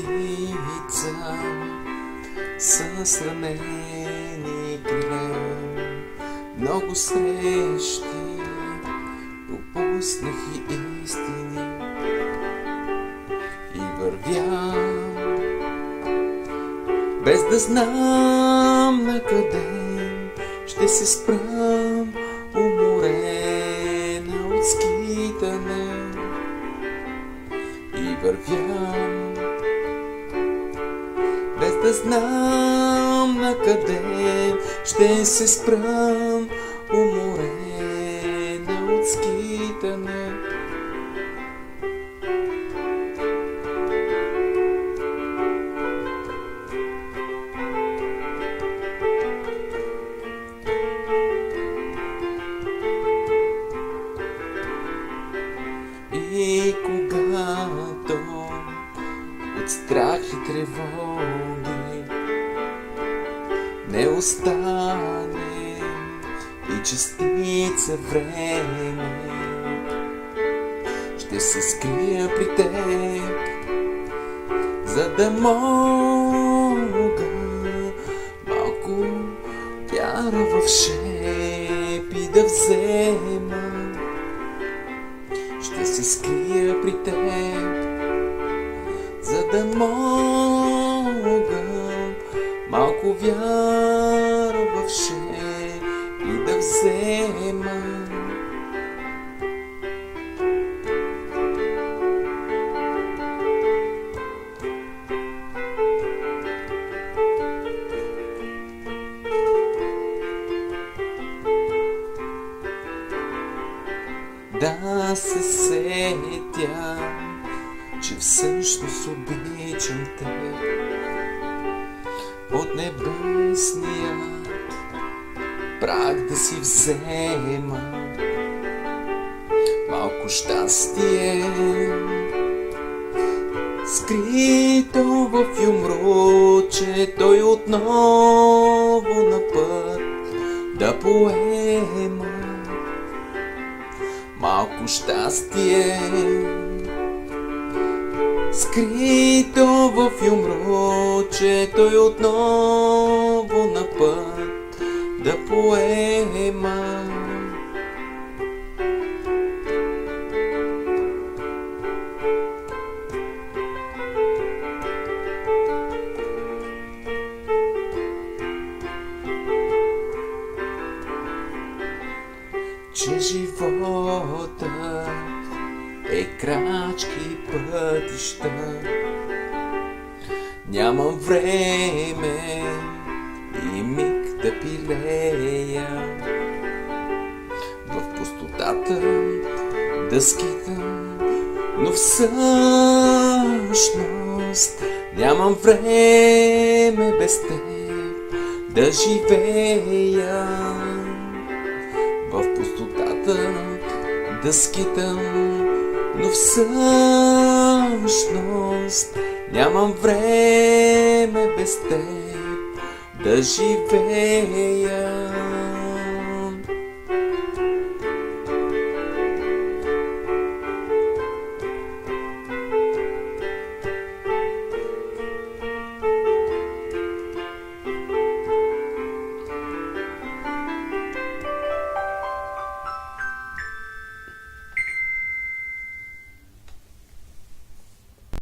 птица с ранени криле. Много срещи пропуснах и истини и вървя, без да знам на къде ще се спрам, уморена от скитане. И вървя, без да знам на къде ще се спрам, уморена от скитане. И когато от страх и тревоги не остане и частица време, ще се скрия при теб, за да мога малко вяра в шепи да взема. Ще се скрия при теб, за да мога малко вяра в шепи да взема. Да се сетя, че всъщност обичам те, от небесния прах да си взема малко щастие, скрито в юмруче, той отново на път да поема. Малко щастие, скрито в юмруче, той отново на път да поема. Че живота е крачки пътища, нямам време и миг да пилея в пустотата да скитам, но всъщност нямам време без теб да живея. В пустотата да скитам, но всъщност нямам време без теб да живея.